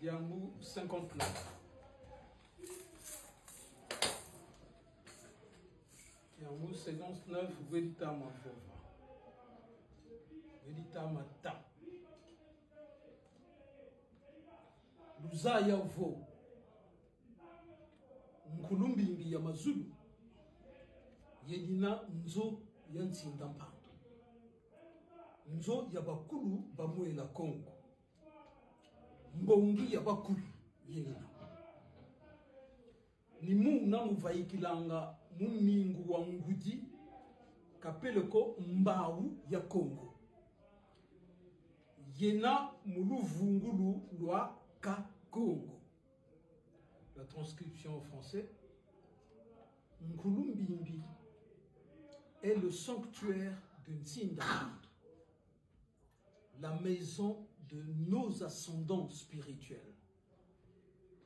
Diamou 59. Diamou 59, Welitama Vova. Welitama Ta. Luzaya Vo. Nkulumbimbi ya Mazulu. Yedina Nzo Yansinda Mpando. Nzo ya bakulu bamuela Congo. Mbongi ya bakulu yedina. Ni muna muvaikilanga muningu wa ngudi kapeleko mbau ya Congo. Yena muluvungulu lwa ka Congo. La transcription en français. Nkulumbimbi est le sanctuaire de Nsinda, la maison de nos ascendants spirituels.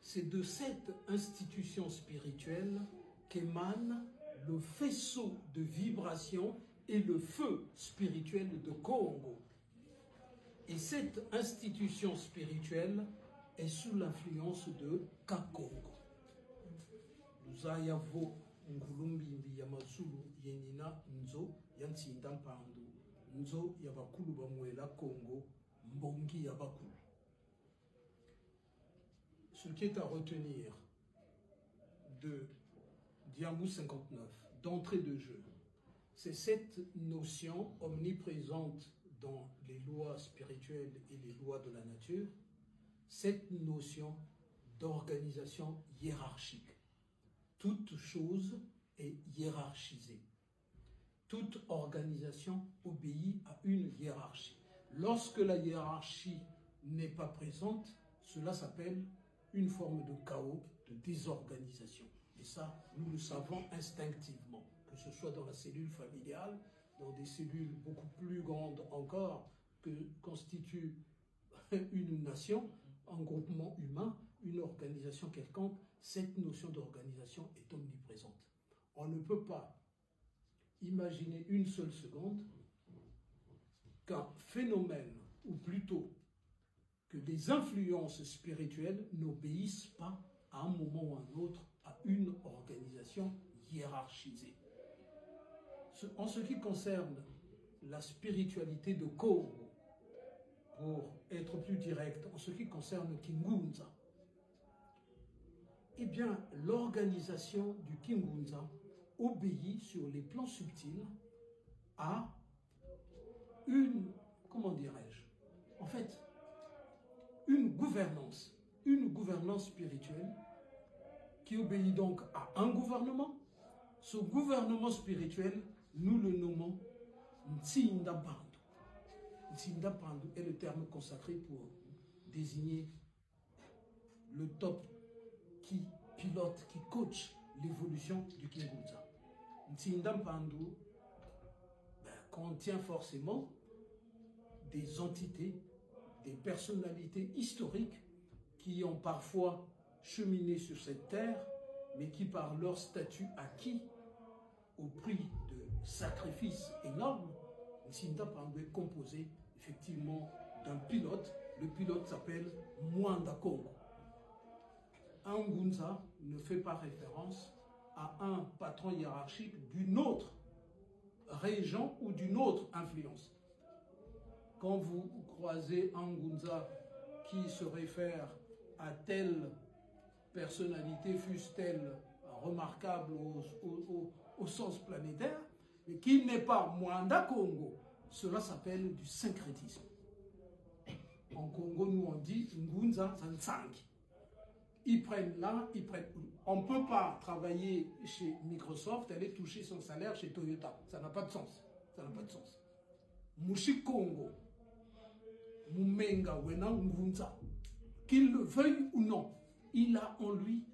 C'est de cette institution spirituelle qu'émane le faisceau de vibration et le feu spirituel de Congo. Et cette institution spirituelle est sous l'influence de Kakongo. Luzayavo Nkulumbimbi ya Mazulu yenina Nzo Yansinda Mpando, Nzo ya bakulu bamuela Congo, Mbongi ya bakulu. Ce qui est à retenir de Diamou 59, d'entrée de jeu, c'est cette notion omniprésente dans les lois spirituelles et les lois de la nature, cette notion d'organisation hiérarchique. Toute chose est hiérarchisée. Toute organisation obéit à une hiérarchie. Lorsque la hiérarchie n'est pas présente, cela s'appelle une forme de chaos, de désorganisation. Et ça, nous le savons instinctivement, que ce soit dans la cellule familiale, dans des cellules beaucoup plus grandes encore que constitue une nation, un groupement humain, une organisation quelconque, cette notion d'organisation est omniprésente. On ne peut pas imaginer une seule seconde qu'un phénomène, ou plutôt que des influences spirituelles n'obéissent pas à un moment ou à un autre à une organisation hiérarchisée. En ce qui concerne la spiritualité de Congo, pour être plus direct, en ce qui concerne Kingunza, eh bien, l'organisation du Kingunza obéit sur les plans subtils à une, comment dirais-je, en fait, une gouvernance spirituelle qui obéit donc à un gouvernement. Ce gouvernement spirituel, nous le nommons Nsinda Mpando. Nsinda Mpando est le terme consacré pour désigner le top qui pilote, qui coach l'évolution du Kingunza. Nsinda Mpando contient forcément des entités, des personnalités historiques qui ont parfois cheminé sur cette terre, mais qui par leur statut acquis au prix de sacrifices énormes, Nsinda Mpando est composé effectivement d'un pilote. Le pilote s'appelle Mwanda Congo. Un Ngunza ne fait pas référence à un patron hiérarchique d'une autre région ou d'une autre influence. Quand vous croisez un Ngunza qui se réfère à telle personnalité, fût-elle remarquable au sens planétaire, mais qui n'est pas Mwanda Congo, cela s'appelle du syncrétisme. En Congo, nous on dit Ngunza Zansangi. Ils prennent là, ils prennent. On ne peut pas travailler chez Microsoft, aller toucher son salaire chez Toyota. Ça n'a pas de sens. Ça n'a pas de sens. Mushi Congo, Mumenga Wena Ngunza, qu'il le veuille ou non, il a en lui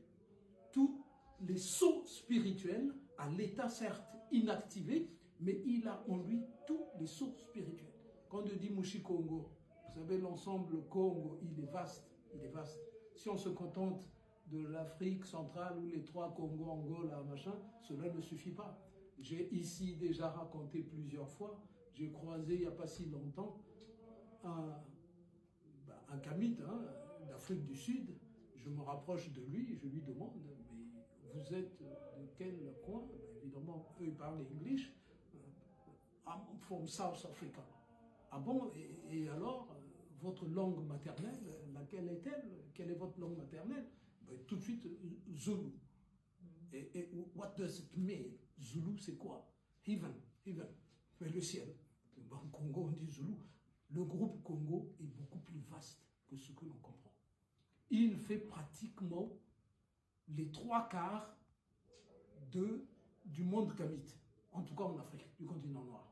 tous les sauts spirituels, à l'état certes inactivé, mais il a en lui tous les sauts spirituels. Quand on dit Mushi Congo, vous savez, l'ensemble Congo, il est vaste, il est vaste. Si on se contente de l'Afrique centrale ou les trois Congo, Angola, machin, cela ne suffit pas. J'ai ici déjà raconté plusieurs fois, j'ai croisé il n'y a pas si longtemps un Kamite, l'Afrique du Sud, je me rapproche de lui et je lui demande, mais vous êtes de quel coin? Évidemment, eux ils parlent anglais. I'm from South Africa. Ah bon, et alors, votre langue maternelle, laquelle est-elle? Quelle est votre langue maternelle? Ben, tout de suite, Zulu. Et what does it mean? Zulu, c'est quoi? Heaven, heaven, le ciel. En Congo, on dit Zulu. Le groupe Congo est beaucoup plus vaste que ce que l'on comprend. Il fait pratiquement les 3/4 du monde kamite, en tout cas en Afrique, du continent noir.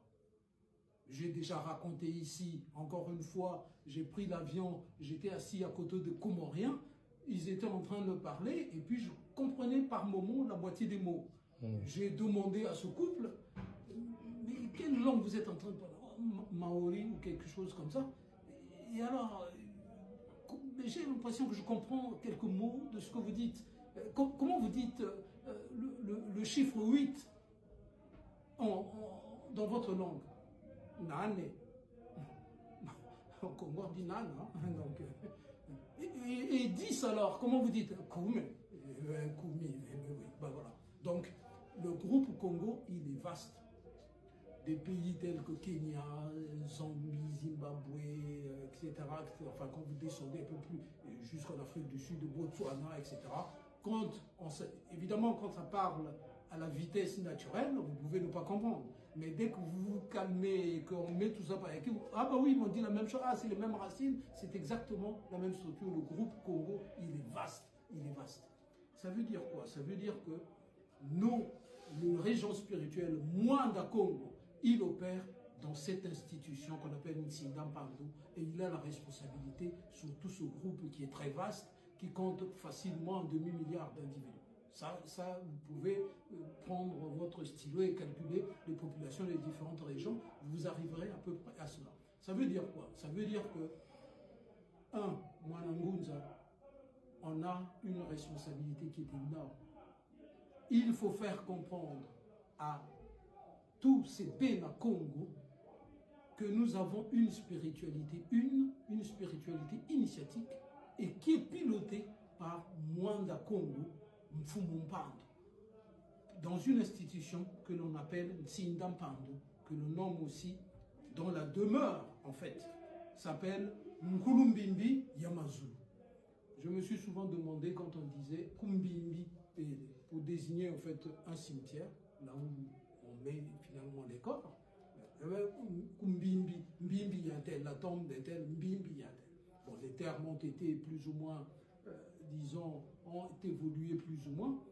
J'ai déjà raconté ici, encore une fois, j'ai pris l'avion, j'étais assis à côté de Comoriens, ils étaient en train de parler, et puis je comprenais par moments la moitié des mots. J'ai demandé à ce couple, mais quelle langue vous êtes en train de parler? Maori ou quelque chose comme ça. Et alors, j'ai l'impression que je comprends quelques mots de ce que vous dites. Comment vous dites le chiffre 8 dans votre langue? Nane. Au Congo, on dit Nane. Hein? Donc, et 10 alors, comment vous dites? Koumi. Koumi, oui, ben voilà. Donc, le groupe Congo, il est vaste. Des pays tels que Kenya, Zambie, Zimbabwe, etc., etc. Enfin, quand vous descendez un peu plus jusqu'en Afrique du Sud, Botswana, etc. Évidemment, quand ça parle à la vitesse naturelle, vous pouvez ne pas comprendre. Mais dès que vous vous calmez et qu'on met tout ça par équipe, ah bah oui, ils m'ont dit la même chose, ah c'est les mêmes racines, c'est exactement la même structure. Le groupe Congo, il est vaste, il est vaste. Ça veut dire quoi? Ça veut dire que le régent spirituel Mwanda Congo, il opère dans cette institution qu'on appelle Nsinda Mpandu et il a la responsabilité sur tout ce groupe qui est très vaste, qui compte facilement 2,5 milliards d'individus. Ça, vous pouvez prendre votre stylo et calculer les populations des différentes régions, vous arriverez à peu près à cela. Ça veut dire quoi? Ça veut dire que, Mwanangunza, on a une responsabilité qui est énorme. Il faut faire comprendre à tous ces pays à Congo que nous avons une spiritualité, une spiritualité initiatique et qui est pilotée par Mwanda Congo Mfumumpandu, dans une institution que l'on appelle Nsinda Mpandu, que l'on nomme aussi, dont la demeure en fait s'appelle Nkulumbimbi Yamazulu. Je me suis souvent demandé quand on disait Kumbimbi pour désigner en fait un cimetière, là où on met finalement les corps. Kumbimbi, Mbimbi Yatel, la tombe de tel, Mbimbi Yatel. Bon, les termes ont été plus ou moins, disons, ont évolué plus ou moins.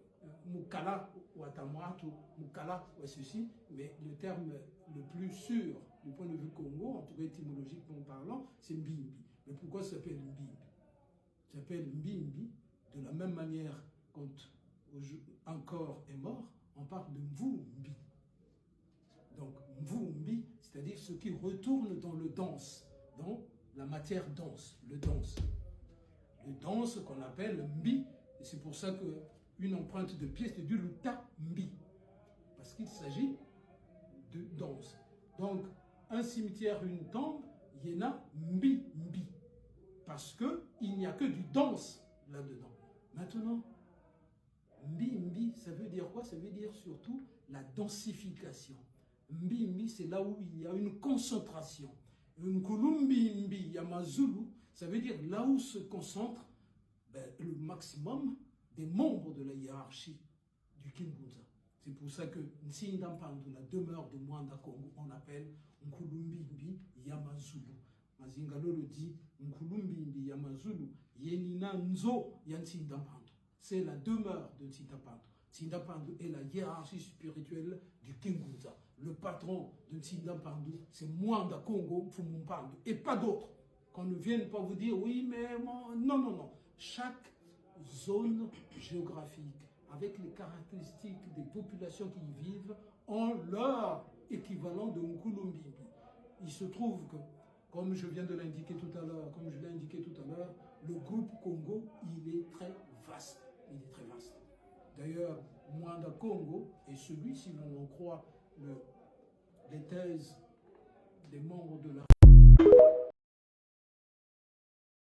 Mukala ou Atamwatu, Mukala ou ceci, mais le terme le plus sûr du point de vue Congo, en tout cas étymologiquement parlant, c'est Mbimbi. Mais pourquoi ça s'appelle Mbimbi? Ça s'appelle Mbimbi de la même manière quand un corps est mort, on parle de Mvumbi. Donc Mvumbi, c'est-à-dire ce qui retourne dans le dense, dans la matière dense, le dense. Le dense qu'on appelle Mbi, et c'est pour ça qu'une empreinte de pièce est du Luta Mbi, parce qu'il s'agit de dense. Donc un cimetière, une tombe, il y en a Mbi Mbi, parce qu'il n'y a que du dense là-dedans. Maintenant, Mbi Mbi, ça veut dire quoi? Ça veut dire surtout la densification. Mbi Mbi, c'est là où il y a une concentration. Nkulumbi Mbi Yamazulu, ça veut dire là où se concentre le maximum des membres de la hiérarchie du Kingunza. C'est pour ça que Nsinda Mpandu, la demeure de Mwanda Congo, on appelle Nkulumbi Mbi Yamazulu. Mazingalo le dit, Nkulumbi Mbi Yamazulu, Yenina Nzo Yansinda Mpandu. C'est la demeure de Nsinda Mpandu. Nsinda Mpandu est la hiérarchie spirituelle du Kingunza. Le patron de Nsinda Mpandu, c'est Mwanda Congo Mfumumpandu et pas d'autres. Qu'on ne vienne pas vous dire, oui, mais non, non, non. Chaque zone géographique, avec les caractéristiques des populations qui y vivent, ont leur équivalent de Nkulumbi. Il se trouve que, comme je viens de l'indiquer tout à l'heure, le groupe Congo, il est très vaste. Il est très vaste. D'ailleurs, Mwanda Congo est celui, si l'on en croit les thèses des membres de la